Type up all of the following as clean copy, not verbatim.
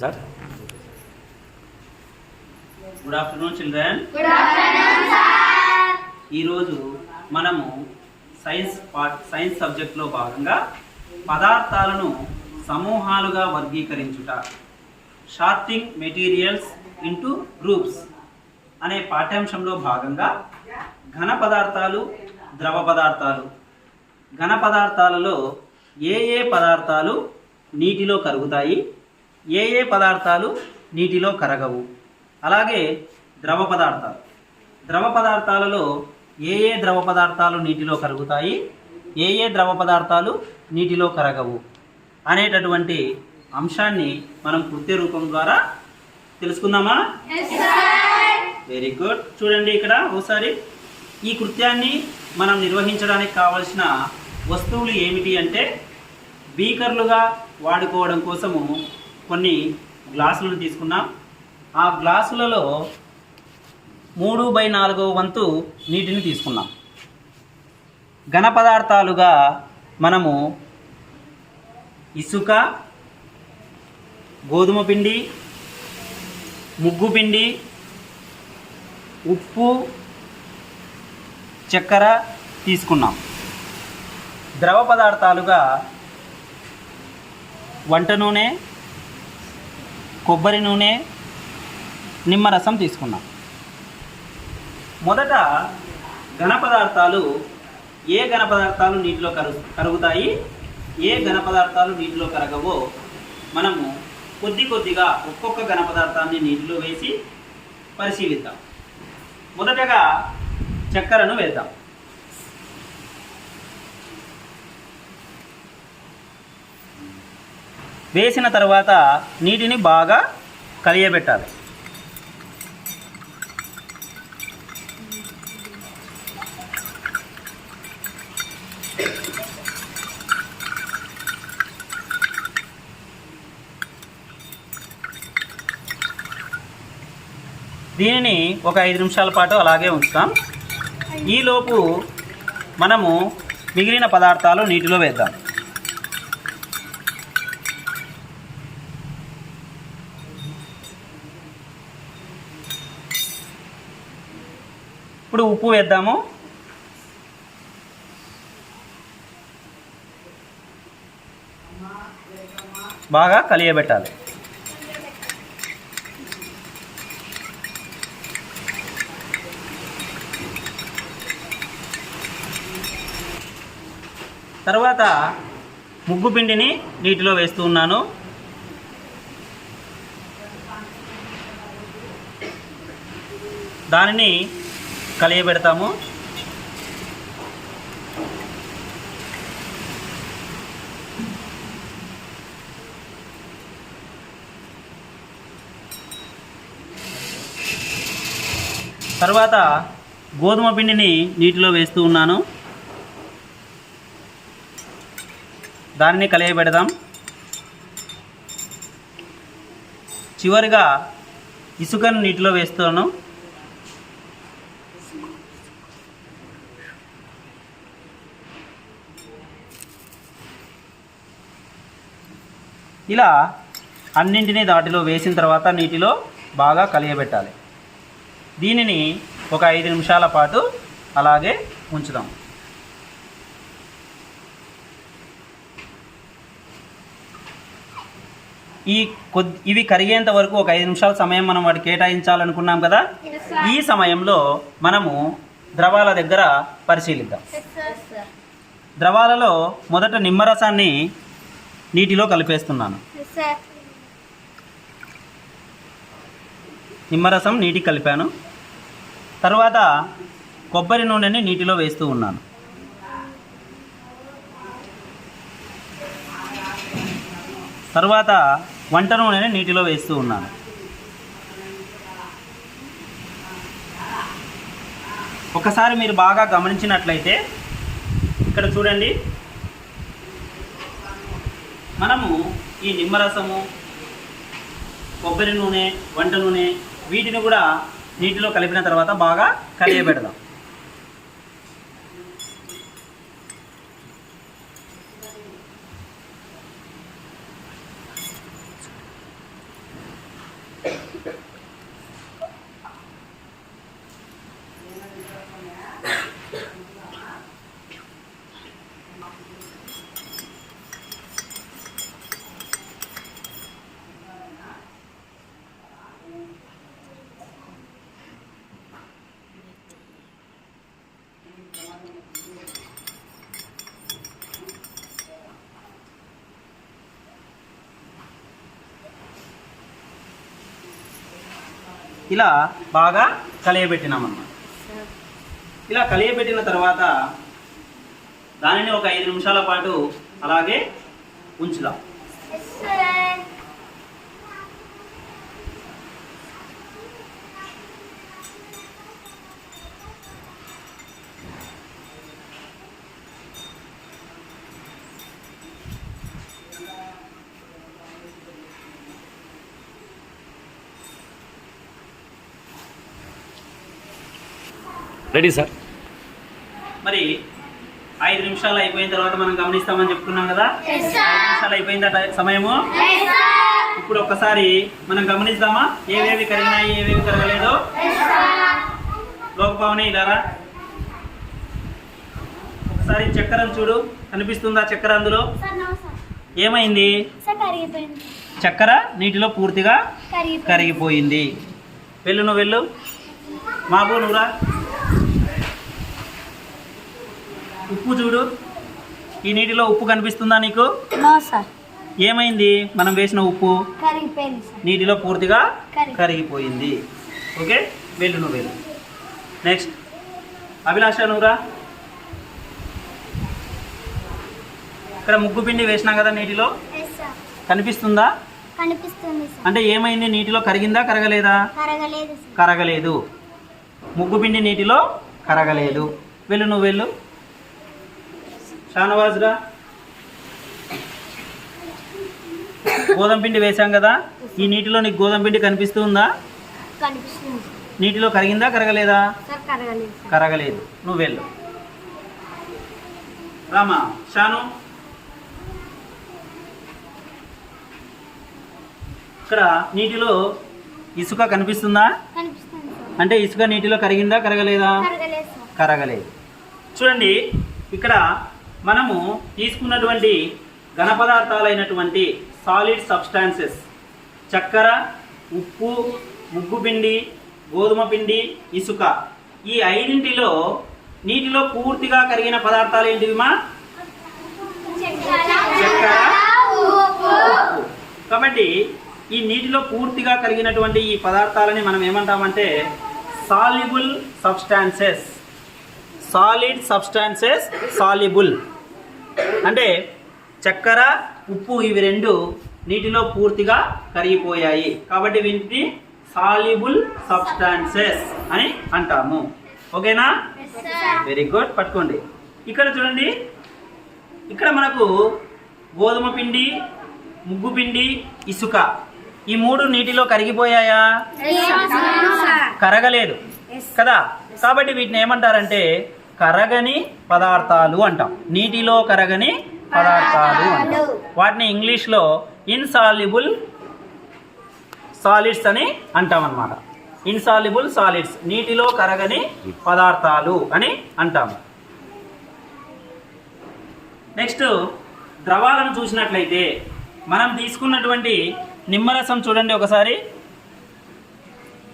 Sir. Good afternoon, children. Good afternoon, sir. ఈ రోజు మనము సైన్స్ సబ్జెక్ట్ లో భాగంగా పదార్థాలను సమూహాలుగా వర్గీకరించుట, షార్టింగ్ మెటీరియల్స్ ఇంటూ గ్రూప్స్ అనే పాఠ్యాంశంలో భాగంగా ఘన పదార్థాలు, ద్రవ పదార్థాలు. ఘన పదార్థాలలో ఏ పదార్థాలు నీటిలో కరుగుతాయి, ఏ పదార్థాలు నీటిలో కరగవు. అలాగే ద్రవ పదార్థాలలో ఏ ద్రవ పదార్థాలు నీటిలో కరుగుతాయి, ఏ ద్రవ పదార్థాలు నీటిలో కరగవు అనేటటువంటి అంశాన్ని మనం కృత్య రూపం ద్వారా తెలుసుకుందామా? Very good. చూడండి ఇక్కడ ఒకసారి ఈ కృత్యాన్ని మనం నిర్వహించడానికి కావలసిన వస్తువులు ఏమిటి అంటే, బీకర్లుగా వాడుకోవడం కోసము కొన్ని గ్లాసులను తీసుకున్నాం. ఆ గ్లాసులలో 3/4 వంతు నీటిని తీసుకున్నాం. ఘన పదార్థాలుగా మనము ఇసుక, గోధుమ పిండి, ముగ్గు పిండి, ఉప్పు, చక్కెర తీసుకున్నాం. ద్రవ పదార్థాలుగా వంట నూనె, కొబ్బరి నూనె, నిమ్మరసం తీసుకున్నాం. మొదట ఘన పదార్థాలు, ఏ ఘన పదార్థాలు నీటిలో కరుగుతాయి, ఏ ఘన పదార్థాలు నీటిలో కరగవో మనము కొద్దిగా ఒక్కొక్క ఘన పదార్థాన్ని నీటిలో వేసి పరిశీలిద్దాం. మొదటగా చక్కెరను వేద్దాం. వేసిన తర్వాత నీటిని బాగా కలియబెట్టాలి. దీనిని ఒక 5 నిమిషాల పాటు అలాగే ఉంచుతాం. ఈలోపు మనము మిగిలిన పదార్థాలు నీటిలో వేద్దాం. ఇప్పుడు ఉప్పు వేద్దాము. బాగా కలియబెట్టాలి. తర్వాత ముగ్గు పిండిని నీటిలో వేస్తూ ఉన్నాను. దానిని కలియబెడతాము. తర్వాత గోధుమ పిండిని నీటిలో వేస్తూ ఉన్నాను. దానిని కలియబెడదాం. చివరిగా ఇసుకను నీటిలో వేస్తున్నాను. ఇలా అన్నింటినీ దాటిలో వేసిన తర్వాత నీటిలో బాగా కలియబెట్టాలి. దీనిని ఒక 5 నిమిషాల పాటు అలాగే ఉంచుదాం. ఇవి కరిగేంత వరకు ఒక 5 నిమిషాల సమయం మనం వాటికి కేటాయించాలనుకున్నాం కదా. ఈ సమయంలో మనము ద్రవాల దగ్గర పరిశీలిద్దాం. ద్రవాలలో మొదట నిమ్మరసాన్ని నీటిలో కలిపేస్తున్నాను. నిమ్మరసం నీటికి కలిపాను. తర్వాత కొబ్బరి నూనెని నీటిలో వేస్తూ ఉన్నాను. తర్వాత వంట నూనెని నీటిలో వేస్తూ ఉన్నాను. ఒకసారి మీరు బాగా గమనించినట్లయితే ఇక్కడ చూడండి, మనము ఈ నిమ్మరసము, కొబ్బరి నూనె, వంట నూనె వీటిని కూడా నీటిలో కలిపిన తర్వాత బాగా కలియబెడదాం. ఇలా బాగా కలియబెట్టినామన్నమాట. ఇలా కలియబెట్టిన తర్వాత దానిని ఒక 5 నిమిషాల పాటు అలాగే ఉంచుదాం. Ready sir. మరి 5 నిమిషాలు అయిపోయిన తర్వాత మనం గమనిస్తామని చెప్పుకున్నాం కదా. 5 నిమిషాలు అయిపోయిందట సమయము. ఇప్పుడు ఒక్కసారి మనం గమనిస్తామా, ఏవేవి కరిగినాయి ఏవేవి కరగలేదు. లోకపావని ఇలారా ఒకసారి చక్కెరను చూడు, కనిపిస్తుందా చక్కెర? అందులో ఏమైంది? చక్కెర నీటిలో పూర్తిగా కరిగిపోయింది. వెళ్ళు, నువ్వు వెళ్ళు. మాబు నువ్వురా. ఉప్పు చూడు, ఈ నీటిలో ఉప్పు కనిపిస్తుందా నీకు? ఏమైంది? మనం వేసిన ఉప్పు నీటిలో పూర్తిగా కరిగిపోయింది. ఓకే, వెళ్ళు, నువ్వు వెళ్ళు. నెక్స్ట్ అభిలాష నువ్వురా. ఇక్కడ ముగ్గు పిండి వేసినాం కదా నీటిలో, కనిపిస్తుందా? అంటే ఏమైంది? నీటిలో కరిగిందా కరగలేదా? కరగలేదు. ముగ్గు పిండి నీటిలో కరగలేదు. వెళ్ళు, నువ్వు వెళ్ళు. షానవాజ్ రా. గోధుమ పిండి వేసాం కదా, ఈ నీటిలో నీకు గోధుమ పిండి కనిపిస్తుందా? నీటిలో కరిగిందా కరగలేదా? కరగలేదు. నువ్వు వెళ్ళు. రామా. షాను ఇక్కడ నీటిలో ఇసుక కనిపిస్తుందా? అంటే ఇసుక నీటిలో కరిగిందా కరగలేదా? కరగలేదు. చూడండి, ఇక్కడ మనము తీసుకున్నటువంటి ఘన పదార్థాలైనటువంటి సాలిడ్ సబ్స్టాన్సెస్ చక్కెర, ఉప్పు, ముగ్గు పిండి, గోధుమ పిండి, ఇసుక, ఈ 5 నీటిలో పూర్తిగా కరిగిన పదార్థాలు ఏంటివిమా? చక్కెర, ఉప్పు. కాబట్టి ఈ నీటిలో పూర్తిగా కరిగినటువంటి ఈ పదార్థాలని మనం ఏమంటామంటే soluble substances. Solid substances soluble అంటే చక్కెర, ఉప్పు ఇవి 2 నీటిలో పూర్తిగా కరిగిపోయాయి. కాబట్టి వీటిని సాల్యుబుల్ సబ్స్టాన్సెస్ అని అంటాము. ఓకేనా? Very good. పట్టుకోండి. ఇక్కడ చూడండి, ఇక్కడ మనకు గోధుమ పిండి, ముగ్గు పిండి, ఇసుక ఈ 3 నీటిలో కరిగిపోయాయా? కరగలేదు కదా. కాబట్టి వీటిని ఏమంటారంటే కరగని పదార్థాలు అంటాం. నీటిలో కరగని పదార్థాలు అంటాం. వాటిని ఇంగ్లీష్లో ఇన్సాల్యుబుల్ సాలిడ్స్ అని అంటాం అన్నమాట. ఇన్సాల్యుబుల్ సాలిడ్స్, నీటిలో కరగని పదార్థాలు అని అంటాము. నెక్స్ట్ ద్రవాలను చూసినట్లయితే మనం తీసుకున్నటువంటి నిమ్మరసం చూడండి ఒకసారి.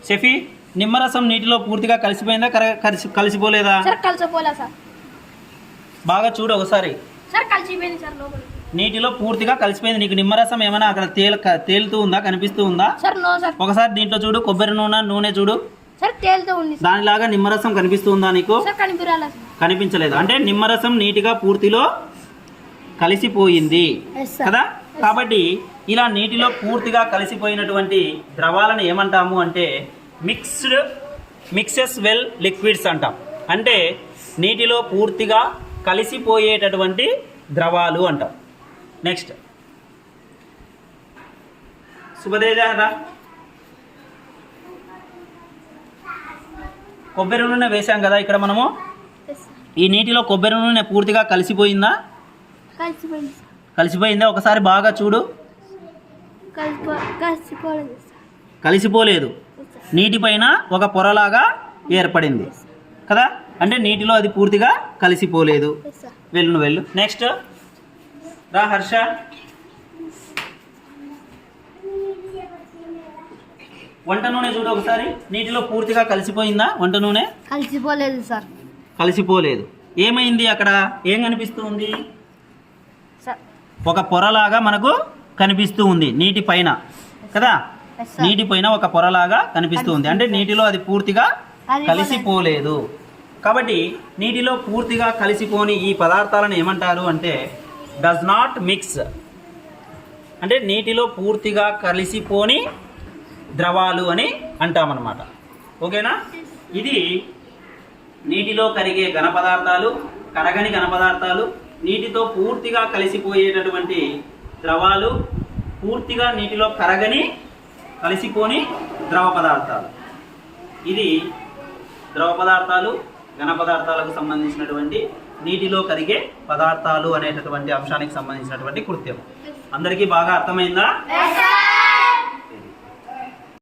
షెఫీ, నిమ్మరసం నీటిలో పూర్తిగా కలిసిపోయిందా కలిసిపోలేదా? బాగా చూడు ఒకసారి. నీటిలో పూర్తిగా కలిసిపోయింది. నీకు నిమ్మరసం ఏమైనా అక్కడ తేలుతూ ఉందా, కనిపిస్తూ ఉందా? ఒకసారి దీంట్లో చూడు, కొబ్బరి నూనె చూడు, దానిలాగా నిమ్మరసం కనిపిస్తూ ఉందా నీకు? కనిపించలేదు. అంటే నిమ్మరసం నీటిగా పూర్తిలో కలిసిపోయింది కదా. కాబట్టి ఇలా నీటిలో పూర్తిగా కలిసిపోయినటువంటి ద్రవాలను ఏమంటాము అంటే మిక్సెస్ వెల్ లిక్విడ్స్ అంటాం. అంటే నీటిలో పూర్తిగా కలిసిపోయేటటువంటి ద్రవాలు అంటాం. నెక్స్ట్ శుభదేజారా. కొబ్బరి నూనె వేసాం కదా ఇక్కడ మనము. ఈ నీటిలో కొబ్బరి నూనె పూర్తిగా కలిసిపోయిందా? కలిసిపోయిందా? ఒకసారి బాగా చూడు. కలిసిపోలేదు, నీటిపైన ఒక పొరలాగా ఏర్పడింది కదా, అంటే నీటిలో అది పూర్తిగా కలిసిపోలేదు. వెళ్ళు. నెక్స్ట్ రా హర్ష. వంట నూనె చూడు ఒకసారి, నీటిలో పూర్తిగా కలిసిపోయిందా వంట నూనె? కలిసిపోలేదు సార్. కలిసిపోలేదు. ఏమైంది అక్కడ? ఏం కనిపిస్తూ ఉంది? సార్ ఒక పొరలాగా మనకు కనిపిస్తూ ఉంది నీటి పైన కదా, నీటి పైన ఒక పొరలాగా కనిపిస్తూ ఉంది, అంటే నీటిలో అది పూర్తిగా కలిసిపోలేదు. కాబట్టి నీటిలో పూర్తిగా కలిసిపోని ఈ పదార్థాలను ఏమంటారు అంటే డస్ నాట్ మిక్స్, అంటే నీటిలో పూర్తిగా కలిసిపోని ద్రవాలు అని అంటామన్నమాట. ఓకేనా? ఇది నీటిలో కరిగే ఘన పదార్థాలు, కరగని ఘన పదార్థాలు, నీటితో పూర్తిగా కలిసిపోయేటటువంటి ద్రవాలు, పూర్తిగా నీటిలో కరగని కలిసిపోని ద్రవ పదార్థాలు. ఇది ద్రవ పదార్థాలు, ఘన పదార్థాలకు సంబంధించినటువంటి నీటిలో కరిగే పదార్థాలు అనేటటువంటి అంశానికి సంబంధించినటువంటి కృత్యం. అందరికీ బాగా అర్థమైందా?